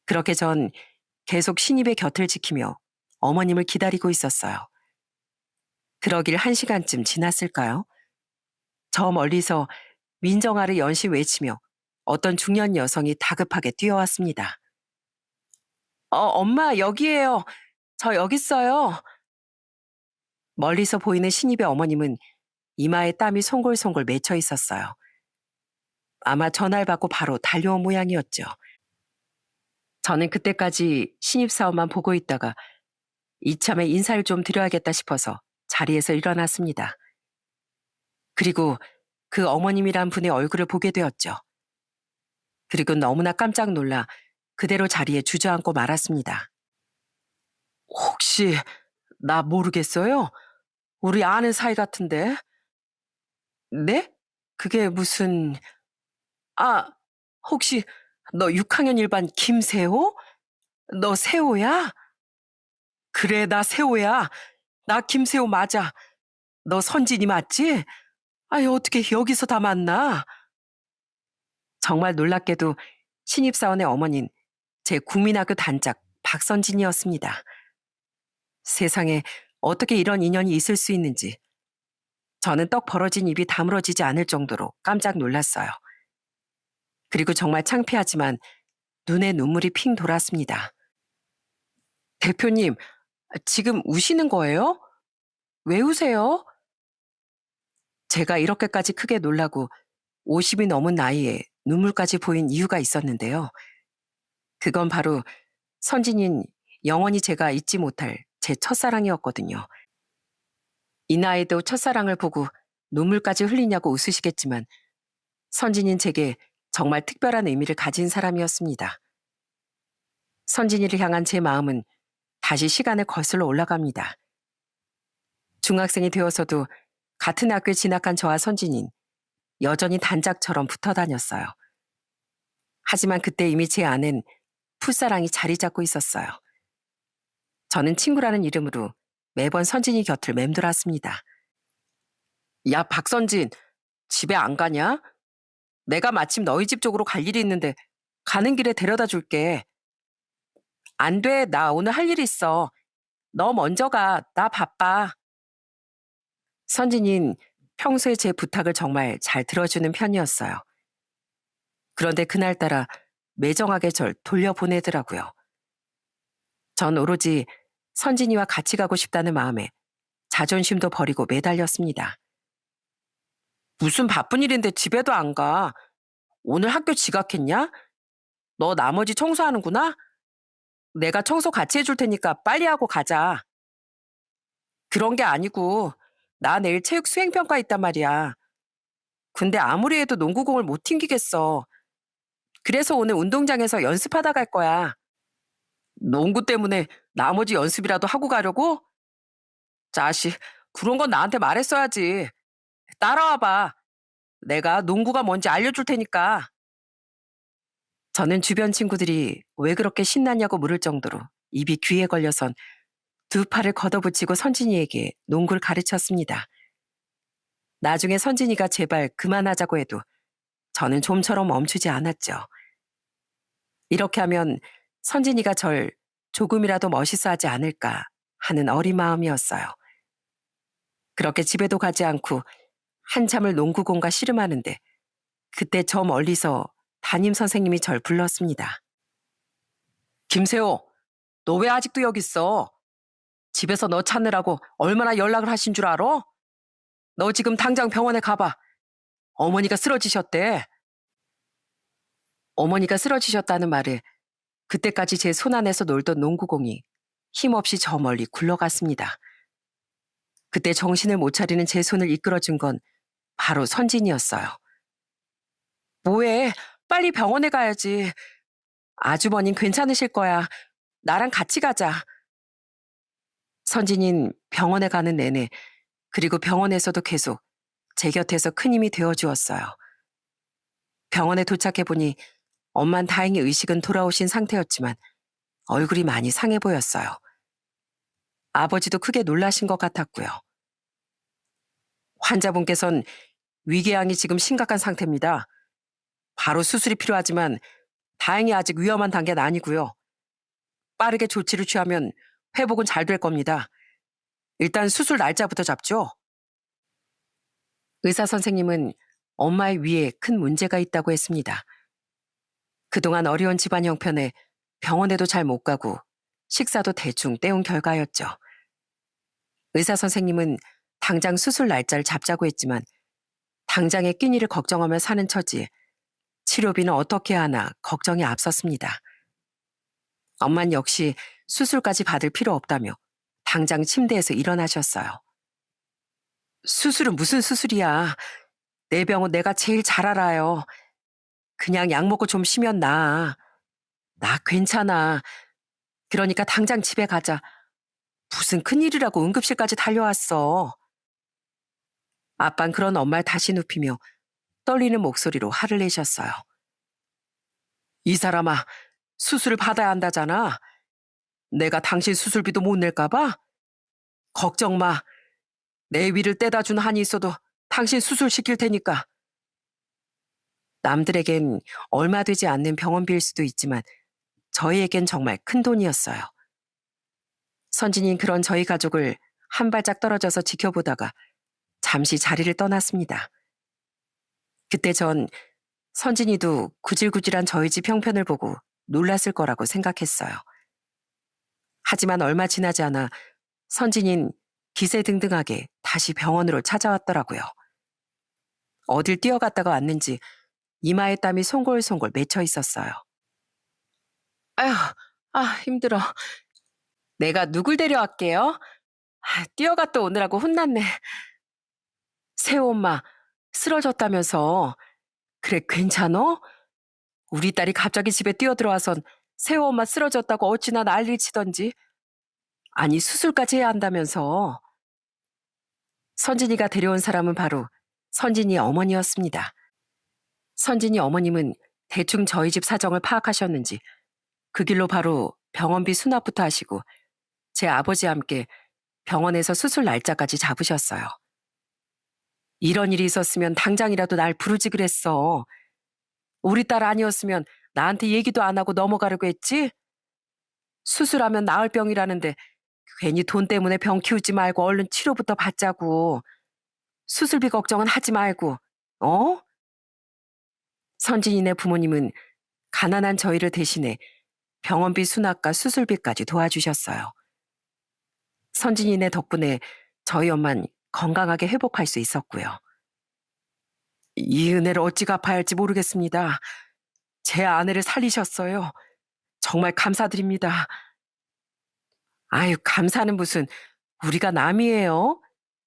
그렇게 전 계속 신입의 곁을 지키며 어머님을 기다리고 있었어요. 그러길 1시간쯤 지났을까요? 저 멀리서 민정아를 연신 외치며 어떤 중년 여성이 다급하게 뛰어왔습니다. 엄마, 여기에요. 저 여기 있어요. 멀리서 보이는 신입의 어머님은 이마에 땀이 송골송골 맺혀 있었어요. 아마 전화를 받고 바로 달려온 모양이었죠. 저는 그때까지 신입사원만 보고 있다가 이참에 인사를 좀 드려야겠다 싶어서 자리에서 일어났습니다. 그리고 그 어머님이란 분의 얼굴을 보게 되었죠. 그리고 너무나 깜짝 놀라 그대로 자리에 주저앉고 말았습니다. 혹시 나 모르겠어요? 우리 아는 사이 같은데. 네? 그게 무슨... 아, 혹시 너 6학년 1반 김세호? 너 세호야? 그래, 나 세호야. 나 김세호 맞아. 너 선진이 맞지? 아이, 어떻게 여기서 다 만나? 정말 놀랍게도 신입사원의 어머니는 제 국민학교 단짝 박선진이었습니다. 세상에 어떻게 이런 인연이 있을 수 있는지 저는 떡 벌어진 입이 다물어지지 않을 정도로 깜짝 놀랐어요. 그리고 정말 창피하지만 눈에 눈물이 핑 돌았습니다. 대표님, 지금 우시는 거예요? 왜 우세요? 제가 이렇게까지 크게 놀라고 50이 넘은 나이에 눈물까지 보인 이유가 있었는데요. 그건 바로 선진인 영원히 제가 잊지 못할 제 첫사랑이었거든요. 이 나이도 첫사랑을 보고 눈물까지 흘리냐고 웃으시겠지만 선진인 제게 정말 특별한 의미를 가진 사람이었습니다. 선진이를 향한 제 마음은 다시 시간을 거슬러 올라갑니다. 중학생이 되어서도 같은 학교에 진학한 저와 선진인 여전히 단짝처럼 붙어 다녔어요. 하지만 그때 이미 제 안엔 풋사랑이 자리 잡고 있었어요. 저는 친구라는 이름으로 매번 선진이 곁을 맴돌았습니다. 야, 박선진, 집에 안 가냐? 내가 마침 너희 집 쪽으로 갈 일이 있는데 가는 길에 데려다 줄게. 안 돼, 나 오늘 할 일 있어. 너 먼저 가, 나 바빠. 선진이는 평소에 제 부탁을 정말 잘 들어주는 편이었어요. 그런데 그날따라 매정하게 절 돌려보내더라고요. 전 오로지 선진이와 같이 가고 싶다는 마음에 자존심도 버리고 매달렸습니다. 무슨 바쁜 일인데 집에도 안 가? 오늘 학교 지각했냐? 너 나머지 청소하는구나? 내가 청소 같이 해줄 테니까 빨리 하고 가자. 그런 게 아니고 나 내일 체육 수행평가 있단 말이야. 근데 아무리 해도 농구공을 못 튕기겠어. 그래서 오늘 운동장에서 연습하다 갈 거야. 농구 때문에 나머지 연습이라도 하고 가려고? 자식, 그런 건 나한테 말했어야지. 따라와 봐. 내가 농구가 뭔지 알려줄 테니까. 저는 주변 친구들이 왜 그렇게 신나냐고 물을 정도로 입이 귀에 걸려선 두 팔을 걷어붙이고 선진이에게 농구를 가르쳤습니다. 나중에 선진이가 제발 그만하자고 해도 저는 좀처럼 멈추지 않았죠. 이렇게 하면 선진이가 절 조금이라도 멋있어 하지 않을까 하는 어린 마음이었어요. 그렇게 집에도 가지 않고 한참을 농구공과 씨름하는데 그때 저 멀리서 담임 선생님이 절 불렀습니다. 김세호, 너 왜 아직도 여기 있어? 집에서 너 찾느라고 얼마나 연락을 하신 줄 알아? 너 지금 당장 병원에 가봐. 어머니가 쓰러지셨대. 어머니가 쓰러지셨다는 말에 그때까지 제 손 안에서 놀던 농구공이 힘없이 저 멀리 굴러갔습니다. 그때 정신을 못 차리는 제 손을 이끌어준 건 바로 선진이었어요. 뭐해? 빨리 병원에 가야지. 아주버님 괜찮으실 거야. 나랑 같이 가자. 선진인 병원에 가는 내내 그리고 병원에서도 계속 제 곁에서 큰 힘이 되어주었어요. 병원에 도착해보니 엄만 다행히 의식은 돌아오신 상태였지만 얼굴이 많이 상해 보였어요. 아버지도 크게 놀라신 것 같았고요. 환자분께선 위궤양이 지금 심각한 상태입니다. 바로 수술이 필요하지만 다행히 아직 위험한 단계는 아니고요. 빠르게 조치를 취하면 회복은 잘 될 겁니다. 일단 수술 날짜부터 잡죠. 의사 선생님은 엄마의 위에 큰 문제가 있다고 했습니다. 그동안 어려운 집안 형편에 병원에도 잘 못 가고 식사도 대충 때운 결과였죠. 의사 선생님은 당장 수술 날짜를 잡자고 했지만 당장의 끼니를 걱정하며 사는 처지에 치료비는 어떻게 하나 걱정이 앞섰습니다. 엄만 역시 수술까지 받을 필요 없다며 당장 침대에서 일어나셨어요. 수술은 무슨 수술이야. 내 병은 내가 제일 잘 알아요. 그냥 약 먹고 좀 쉬면 나아. 나 괜찮아. 그러니까 당장 집에 가자. 무슨 큰일이라고 응급실까지 달려왔어. 아빤 그런 엄마를 다시 눕히며 떨리는 목소리로 화를 내셨어요. 이 사람아, 수술을 받아야 한다잖아. 내가 당신 수술비도 못 낼까 봐? 걱정 마. 내 위를 떼다 준 한이 있어도 당신 수술시킬 테니까. 남들에겐 얼마 되지 않는 병원비일 수도 있지만 저희에겐 정말 큰 돈이었어요. 선진인 그런 저희 가족을 한 발짝 떨어져서 지켜보다가 잠시 자리를 떠났습니다. 그때 전 선진이도 구질구질한 저희 집 형편을 보고 놀랐을 거라고 생각했어요. 하지만 얼마 지나지 않아 선진인 기세등등하게 다시 병원으로 찾아왔더라고요. 어딜 뛰어갔다가 왔는지 이마에 땀이 송골송골 맺혀 있었어요. 아휴, 힘들어. 내가 누굴 데려왔게요? 뛰어갔다 오느라고 혼났네. 세호 엄마, 쓰러졌다면서. 그래, 괜찮어? 우리 딸이 갑자기 집에 뛰어들어와선 세호 엄마 쓰러졌다고 어찌나 난리를 치던지. 아니, 수술까지 해야 한다면서. 선진이가 데려온 사람은 바로 선진이의 어머니였습니다. 선진이 어머님은 대충 저희 집 사정을 파악하셨는지 그 길로 바로 병원비 수납부터 하시고 제 아버지와 함께 병원에서 수술 날짜까지 잡으셨어요. 이런 일이 있었으면 당장이라도 날 부르지 그랬어. 우리 딸 아니었으면 나한테 얘기도 안 하고 넘어가려고 했지? 수술하면 나을 병이라는데 괜히 돈 때문에 병 키우지 말고 얼른 치료부터 받자고. 수술비 걱정은 하지 말고, 어? 선진이네 부모님은 가난한 저희를 대신해 병원비 수납과 수술비까지 도와주셨어요. 선진이네 덕분에 저희 엄만 건강하게 회복할 수 있었고요. 이 은혜를 어찌 갚아야 할지 모르겠습니다. 제 아내를 살리셨어요. 정말 감사드립니다. 아유, 감사는 무슨, 우리가 남이에요?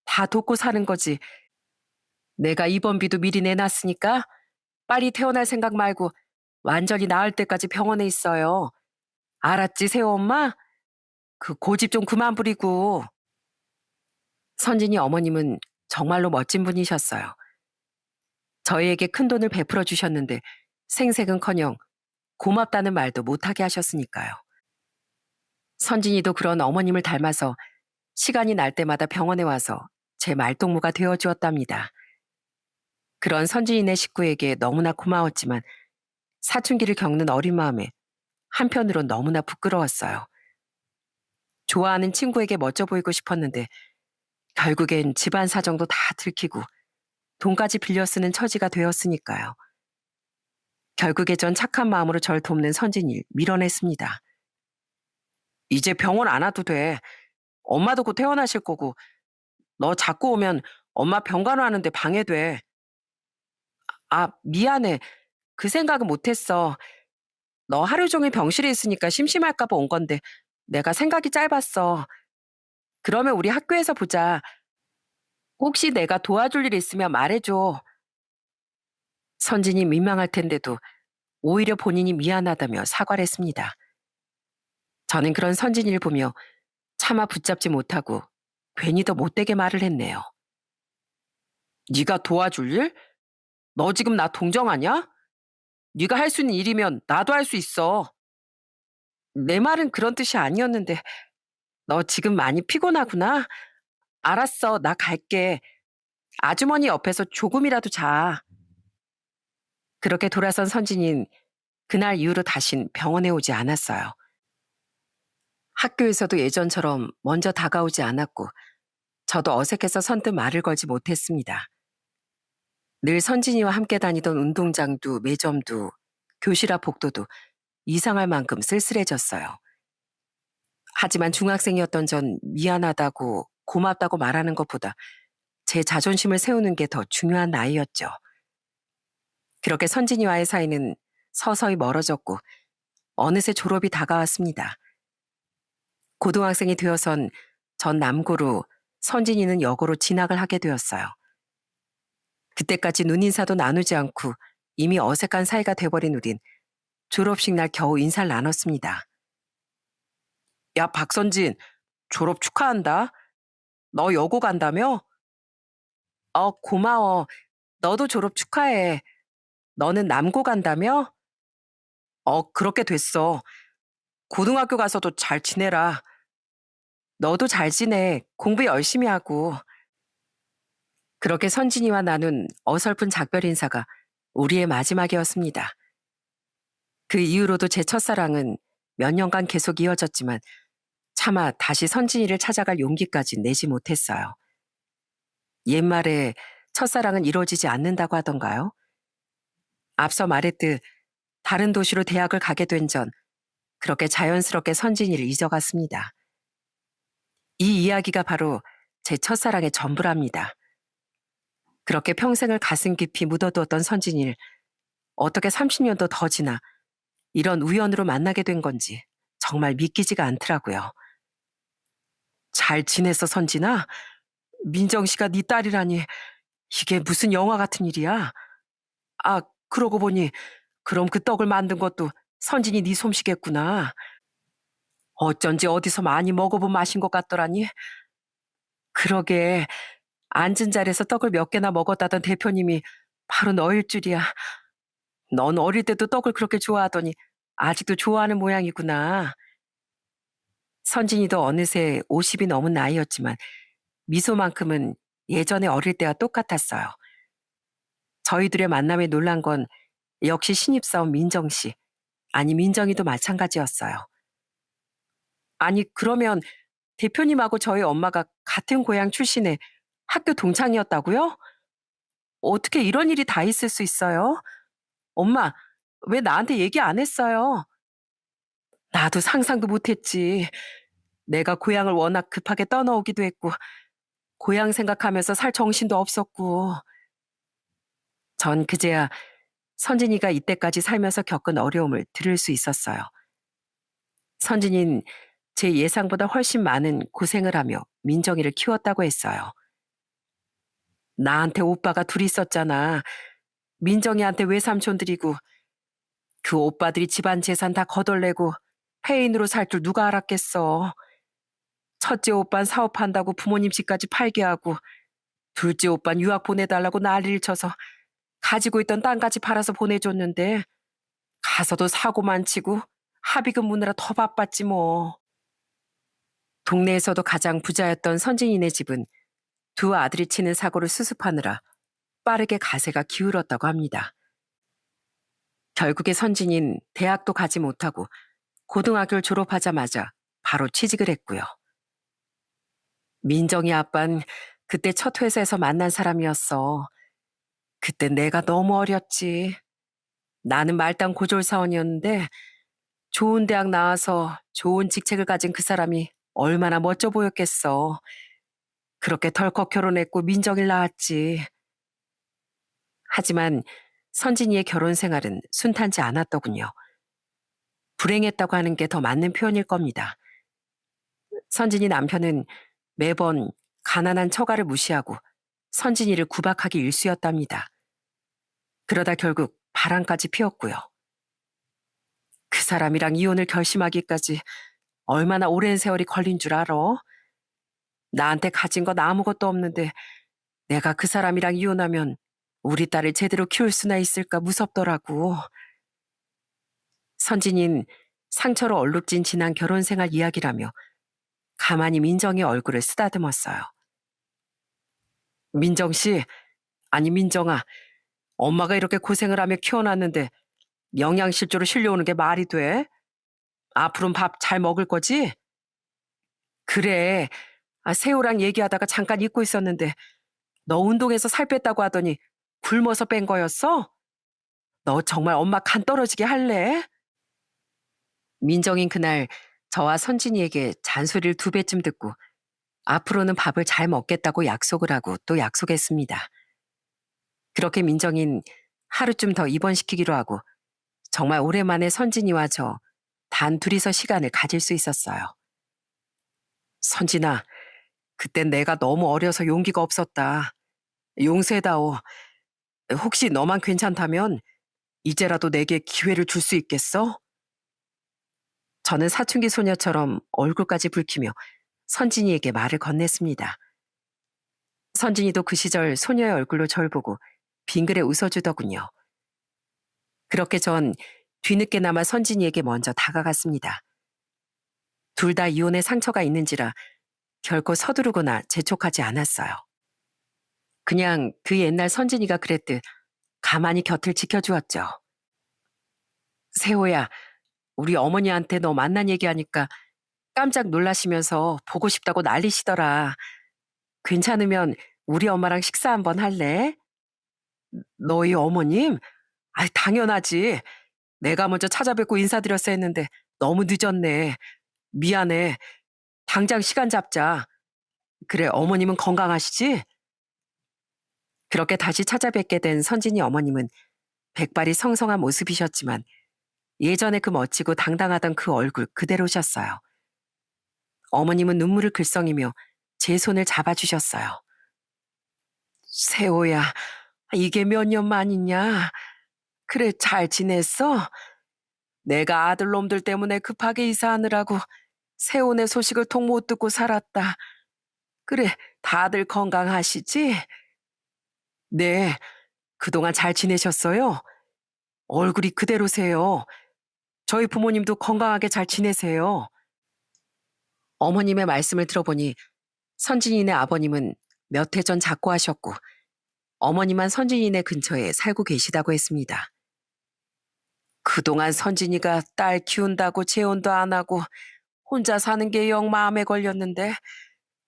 다 돕고 사는 거지. 내가 입원비도 미리 내놨으니까 빨리 태어날 생각 말고 완전히 나을 때까지 병원에 있어요. 알았지, 새우 엄마? 그 고집 좀 그만 부리고. 선진이 어머님은 정말로 멋진 분이셨어요. 저희에게 큰돈을 베풀어 주셨는데 생색은커녕 고맙다는 말도 못하게 하셨으니까요. 선진이도 그런 어머님을 닮아서 시간이 날 때마다 병원에 와서 제 말동무가 되어 주었답니다. 그런 선진이네 식구에게 너무나 고마웠지만 사춘기를 겪는 어린 마음에 한편으론 너무나 부끄러웠어요. 좋아하는 친구에게 멋져 보이고 싶었는데 결국엔 집안 사정도 다 들키고 돈까지 빌려 쓰는 처지가 되었으니까요. 결국에 전 착한 마음으로 절 돕는 선진이를 밀어냈습니다. 이제 병원 안 와도 돼. 엄마도 곧 퇴원하실 거고 너 자꾸 오면 엄마 병간호하는데 방해돼. 아, 미안해. 그 생각은 못했어. 너 하루 종일 병실에 있으니까 심심할까 봐 온 건데 내가 생각이 짧았어. 그러면 우리 학교에서 보자. 혹시 내가 도와줄 일 있으면 말해줘. 선진이 민망할 텐데도 오히려 본인이 미안하다며 사과를 했습니다. 저는 그런 선진이를 보며 차마 붙잡지 못하고 괜히 더 못되게 말을 했네요. 네가 도와줄 일? 너 지금 나 동정하냐? 네가 할 수 있는 일이면 나도 할 수 있어. 내 말은 그런 뜻이 아니었는데 너 지금 많이 피곤하구나. 알았어, 나 갈게. 아주머니 옆에서 조금이라도 자. 그렇게 돌아선 선진인 그날 이후로 다신 병원에 오지 않았어요. 학교에서도 예전처럼 먼저 다가오지 않았고 저도 어색해서 선뜻 말을 걸지 못했습니다. 늘 선진이와 함께 다니던 운동장도 매점도 교실 앞 복도도 이상할 만큼 쓸쓸해졌어요. 하지만 중학생이었던 전 미안하다고 고맙다고 말하는 것보다 제 자존심을 세우는 게 더 중요한 나이였죠. 그렇게 선진이와의 사이는 서서히 멀어졌고 어느새 졸업이 다가왔습니다. 고등학생이 되어선 전 남고로 선진이는 여고로 진학을 하게 되었어요. 그때까지 눈인사도 나누지 않고 이미 어색한 사이가 돼버린 우린 졸업식 날 겨우 인사를 나눴습니다. 야, 박선진, 졸업 축하한다. 너 여고 간다며? 고마워. 너도 졸업 축하해. 너는 남고 간다며? 그렇게 됐어. 고등학교 가서도 잘 지내라. 너도 잘 지내. 공부 열심히 하고. 그렇게 선진이와 나눈 어설픈 작별 인사가 우리의 마지막이었습니다. 그 이후로도 제 첫사랑은 몇 년간 계속 이어졌지만 차마 다시 선진이를 찾아갈 용기까지 내지 못했어요. 옛말에 첫사랑은 이루어지지 않는다고 하던가요? 앞서 말했듯 다른 도시로 대학을 가게 된 전 그렇게 자연스럽게 선진이를 잊어갔습니다. 이 이야기가 바로 제 첫사랑의 전부랍니다. 그렇게 평생을 가슴 깊이 묻어두었던 선진이를 어떻게 30년도 더 지나 이런 우연으로 만나게 된 건지 정말 믿기지가 않더라고요. 잘 지냈어, 선진아? 민정 씨가 네 딸이라니 이게 무슨 영화 같은 일이야? 아, 그러고 보니 그럼 그 떡을 만든 것도 선진이 네 솜씨겠구나. 어쩐지 어디서 많이 먹어본 맛인 것 같더라니. 그러게 앉은 자리에서 떡을 몇 개나 먹었다던 대표님이 바로 너일 줄이야. 넌 어릴 때도 떡을 그렇게 좋아하더니 아직도 좋아하는 모양이구나. 선진이도 어느새 50이 넘은 나이였지만 미소만큼은 예전에 어릴 때와 똑같았어요. 저희들의 만남에 놀란 건 역시 신입사원 민정 씨, 아니 민정이도 마찬가지였어요. 아니 그러면 대표님하고 저희 엄마가 같은 고향 출신에 학교 동창이었다고요? 어떻게 이런 일이 다 있을 수 있어요? 엄마, 왜 나한테 얘기 안 했어요? 나도 상상도 못했지. 내가 고향을 워낙 급하게 떠나오기도 했고, 고향 생각하면서 살 정신도 없었고, 전 그제야 선진이가 이때까지 살면서 겪은 어려움을 들을 수 있었어요. 선진이는 제 예상보다 훨씬 많은 고생을 하며 민정이를 키웠다고 했어요. 나한테 오빠가 둘 있었잖아. 민정이한테 외삼촌들이고 그 오빠들이 집안 재산 다 거덜내고 폐인으로 살 줄 누가 알았겠어. 첫째 오빤 사업한다고 부모님 집까지 팔게 하고 둘째 오빤 유학 보내달라고 난리를 쳐서 가지고 있던 땅까지 팔아서 보내줬는데 가서도 사고만 치고 합의금 무느라 더 바빴지 뭐. 동네에서도 가장 부자였던 선진이네 집은 두 아들이 치는 사고를 수습하느라 빠르게 가세가 기울었다고 합니다. 결국에 선진이는 대학도 가지 못하고 고등학교를 졸업하자마자 바로 취직을 했고요. 민정이 아빤 그때 첫 회사에서 만난 사람이었어. 그때 내가 너무 어렸지. 나는 말단 고졸사원이었는데 좋은 대학 나와서 좋은 직책을 가진 그 사람이 얼마나 멋져 보였겠어. 그렇게 덜컥 결혼했고 민정이를 낳았지. 하지만 선진이의 결혼 생활은 순탄치 않았더군요. 불행했다고 하는 게 더 맞는 표현일 겁니다. 선진이 남편은 매번 가난한 처가를 무시하고 선진이를 구박하기 일쑤였답니다. 그러다 결국 바람까지 피웠고요. 그 사람이랑 이혼을 결심하기까지 얼마나 오랜 세월이 걸린 줄 알아? 나한테 가진 건 아무것도 없는데 내가 그 사람이랑 이혼하면 우리 딸을 제대로 키울 수나 있을까 무섭더라고. 선진인 상처로 얼룩진 지난 결혼 생활 이야기라며 가만히 민정의 얼굴을 쓰다듬었어요. 민정 씨, 아니 민정아, 엄마가 이렇게 고생을 하며 키워놨는데 영양실조로 실려오는 게 말이 돼? 앞으로는 밥 잘 먹을 거지? 그래. 세호랑 얘기하다가 잠깐 잊고 있었는데 너 운동해서 살 뺐다고 하더니 굶어서 뺀 거였어? 너 정말 엄마 간 떨어지게 할래? 민정인 그날 저와 선진이에게 잔소리를 2배쯤 듣고 앞으로는 밥을 잘 먹겠다고 약속을 하고 또 약속했습니다. 그렇게 민정인 하루쯤 더 입원시키기로 하고 정말 오랜만에 선진이와 저 단 둘이서 시간을 가질 수 있었어요. 선진아, 그땐 내가 너무 어려서 용기가 없었다. 용서해다오. 혹시 너만 괜찮다면 이제라도 내게 기회를 줄 수 있겠어? 저는 사춘기 소녀처럼 얼굴까지 붉히며 선진이에게 말을 건넸습니다. 선진이도 그 시절 소녀의 얼굴로 절 보고 빙그레 웃어주더군요. 그렇게 전 뒤늦게나마 선진이에게 먼저 다가갔습니다. 둘 다 이혼의 상처가 있는지라 결코 서두르거나 재촉하지 않았어요. 그냥 그 옛날 선진이가 그랬듯 가만히 곁을 지켜주었죠. 세호야, 우리 어머니한테 너 만난 얘기하니까 깜짝 놀라시면서 보고 싶다고 난리시더라. 괜찮으면 우리 엄마랑 식사 한번 할래? 너희 어머님? 당연하지. 내가 먼저 찾아뵙고 인사드렸어야 했는데 너무 늦었네. 미안해. 당장 시간 잡자. 그래, 어머님은 건강하시지? 그렇게 다시 찾아뵙게 된 선진이 어머님은 백발이 성성한 모습이셨지만 예전에 그 멋지고 당당하던 그 얼굴 그대로셨어요. 어머님은 눈물을 글썽이며 제 손을 잡아주셨어요. 세호야, 이게 몇 년 만이냐? 그래, 잘 지냈어? 내가 아들놈들 때문에 급하게 이사하느라고 세혼의 소식을 통 못 듣고 살았다. 그래, 다들 건강하시지? 네, 그동안 잘 지내셨어요? 얼굴이 그대로세요. 저희 부모님도 건강하게 잘 지내세요. 어머님의 말씀을 들어보니 선진이네 아버님은 몇 해 전 작고하셨고 어머니만 선진이네 근처에 살고 계시다고 했습니다. 그동안 선진이가 딸 키운다고 재혼도 안 하고 혼자 사는 게 영 마음에 걸렸는데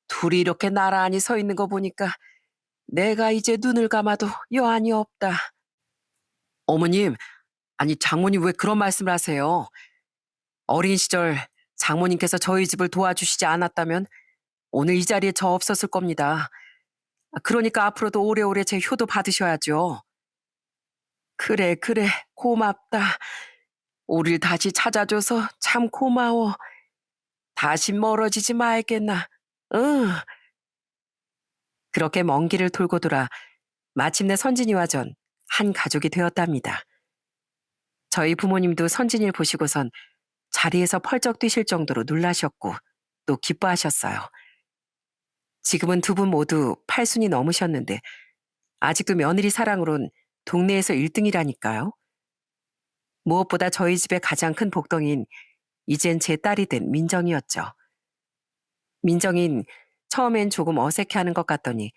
둘이 이렇게 나란히 서 있는 거 보니까 내가 이제 눈을 감아도 여한이 없다. 어머님, 아니 장모님 왜 그런 말씀을 하세요? 어린 시절 장모님께서 저희 집을 도와주시지 않았다면 오늘 이 자리에 저 없었을 겁니다. 그러니까 앞으로도 오래오래 제 효도 받으셔야죠. 그래, 그래, 고맙다. 우릴 다시 찾아줘서 참 고마워. 다시 멀어지지 말겠나. 응. 그렇게 먼 길을 돌고 돌아 마침내 선진이와 전 한 가족이 되었답니다. 저희 부모님도 선진이를 보시고선 자리에서 펄쩍 뛰실 정도로 놀라셨고 또 기뻐하셨어요. 지금은 두 분 모두 8순이 넘으셨는데 아직도 며느리 사랑으론 동네에서 1등이라니까요. 무엇보다 저희 집의 가장 큰 복덩이인 이젠 제 딸이 된 민정이었죠. 민정인 처음엔 조금 어색해하는 것 같더니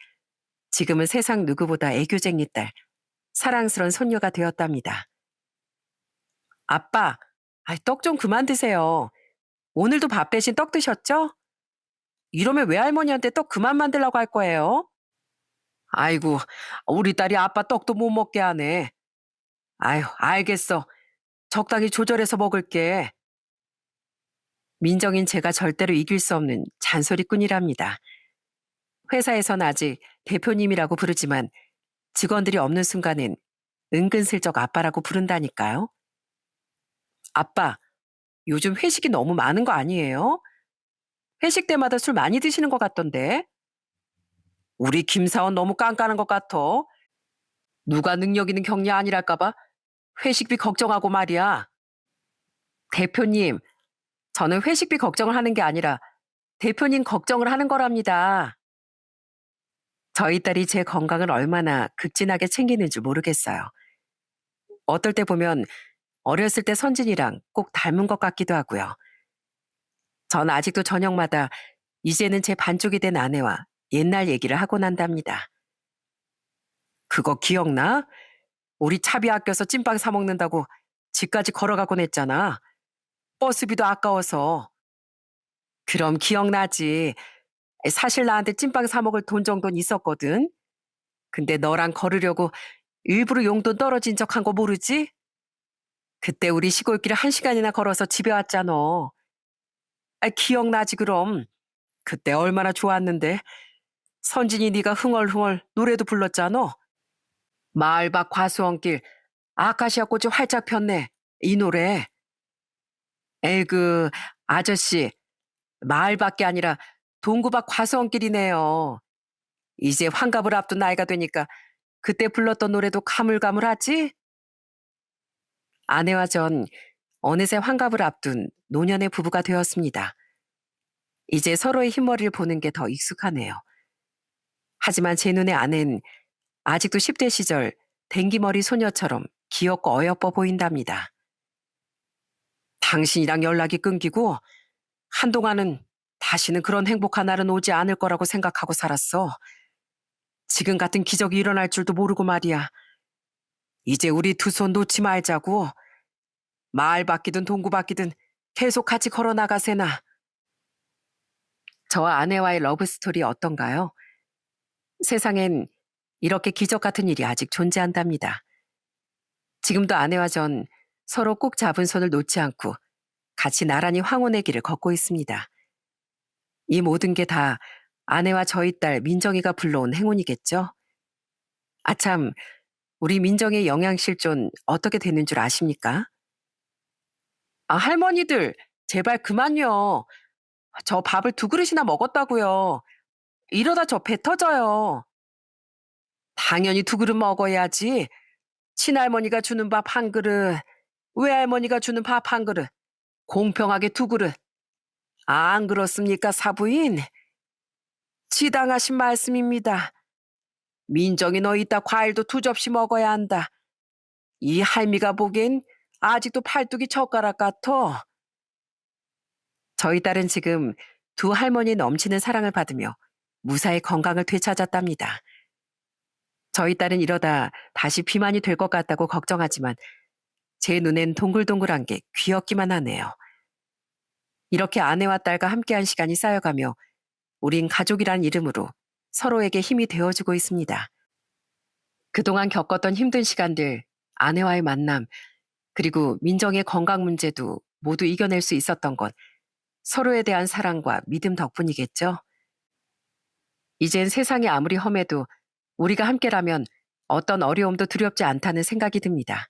지금은 세상 누구보다 애교쟁이 딸, 사랑스런 손녀가 되었답니다. 아빠, 떡 좀 그만 드세요. 오늘도 밥 대신 떡 드셨죠? 이러면 외할머니한테 떡 그만 만들라고 할 거예요. 아이고, 우리 딸이 아빠 떡도 못 먹게 하네. 아유, 알겠어. 적당히 조절해서 먹을게. 민정인 제가 절대로 이길 수 없는 잔소리꾼이랍니다. 회사에선 아직 대표님이라고 부르지만 직원들이 없는 순간엔 은근슬쩍 아빠라고 부른다니까요. 아빠, 요즘 회식이 너무 많은 거 아니에요? 회식 때마다 술 많이 드시는 것 같던데. 우리 김사원 너무 깐깐한 것 같아. 누가 능력 있는 격리 아니랄까봐 회식비 걱정하고 말이야. 대표님, 저는 회식비 걱정을 하는 게 아니라 대표님 걱정을 하는 거랍니다. 저희 딸이 제 건강을 얼마나 극진하게 챙기는 줄 모르겠어요. 어떨 때 보면 어렸을 때 선진이랑 꼭 닮은 것 같기도 하고요. 전 아직도 저녁마다 이제는 제 반쪽이 된 아내와 옛날 얘기를 하곤 한답니다. 그거 기억나? 우리 차비 아껴서 찐빵 사 먹는다고 집까지 걸어가곤 했잖아. 버스비도 아까워서. 그럼 기억나지. 사실 나한테 찐빵 사 먹을 돈 정도는 있었거든. 근데 너랑 걸으려고 일부러 용돈 떨어진 척 한 거 모르지? 그때 우리 시골길을 1시간이나 걸어서 집에 왔잖아. 기억나지 그럼. 그때 얼마나 좋았는데. 선진이 네가 흥얼흥얼 노래도 불렀잖아. 마을 밖 과수원길 아카시아 꽃이 활짝 폈네. 이 노래. 에그 아저씨 마을 밖이 아니라 동구 밖 과수원길이네요. 이제 환갑을 앞둔 나이가 되니까 그때 불렀던 노래도 가물가물하지? 아내와 전 어느새 환갑을 앞둔 노년의 부부가 되었습니다. 이제 서로의 흰머리를 보는 게 더 익숙하네요. 하지만 제 눈에 아내는 아직도 10대 시절 댕기머리 소녀처럼 귀엽고 어여뻐 보인답니다. 당신이랑 연락이 끊기고 한동안은 다시는 그런 행복한 날은 오지 않을 거라고 생각하고 살았어. 지금 같은 기적이 일어날 줄도 모르고 말이야. 이제 우리 두 손 놓지 말자고. 마을 바뀌든 동구 바뀌든 계속 같이 걸어 나가세나. 저와 아내와의 러브 스토리 어떤가요? 세상엔 이렇게 기적 같은 일이 아직 존재한답니다. 지금도 아내와 전 서로 꼭 잡은 손을 놓지 않고 같이 나란히 황혼의 길을 걷고 있습니다. 이 모든 게 다 아내와 저희 딸 민정이가 불러온 행운이겠죠? 아참, 우리 민정의 영양실존 어떻게 되는 줄 아십니까? 할머니들, 제발 그만요. 저 밥을 2그릇이나 먹었다고요. 이러다 저 배 터져요. 당연히 2그릇 먹어야지. 친할머니가 주는 밥 1그릇, 외할머니가 주는 밥 1그릇, 공평하게 2그릇. 안 그렇습니까, 사부인? 지당하신 말씀입니다. 민정이 너 이따 과일도 2접시 먹어야 한다. 이 할미가 보기엔 아직도 팔뚝이 젓가락 같아. 저희 딸은 지금 두 할머니 넘치는 사랑을 받으며 무사히 건강을 되찾았답니다. 저희 딸은 이러다 다시 비만이 될 것 같다고 걱정하지만 제 눈엔 동글동글한 게 귀엽기만 하네요. 이렇게 아내와 딸과 함께한 시간이 쌓여가며 우린 가족이란 이름으로 서로에게 힘이 되어주고 있습니다. 그동안 겪었던 힘든 시간들, 아내와의 만남, 그리고 민정의 건강 문제도 모두 이겨낼 수 있었던 건 서로에 대한 사랑과 믿음 덕분이겠죠? 이젠 세상이 아무리 험해도 우리가 함께라면 어떤 어려움도 두렵지 않다는 생각이 듭니다.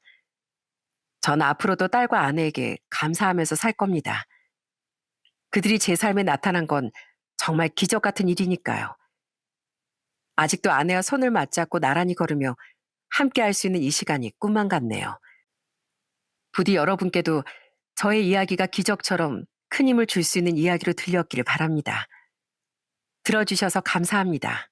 전 앞으로도 딸과 아내에게 감사하면서 살 겁니다. 그들이 제 삶에 나타난 건 정말 기적 같은 일이니까요. 아직도 아내와 손을 맞잡고 나란히 걸으며 함께 할 수 있는 이 시간이 꿈만 같네요. 부디 여러분께도 저의 이야기가 기적처럼 큰 힘을 줄 수 있는 이야기로 들렸기를 바랍니다. 들어주셔서 감사합니다.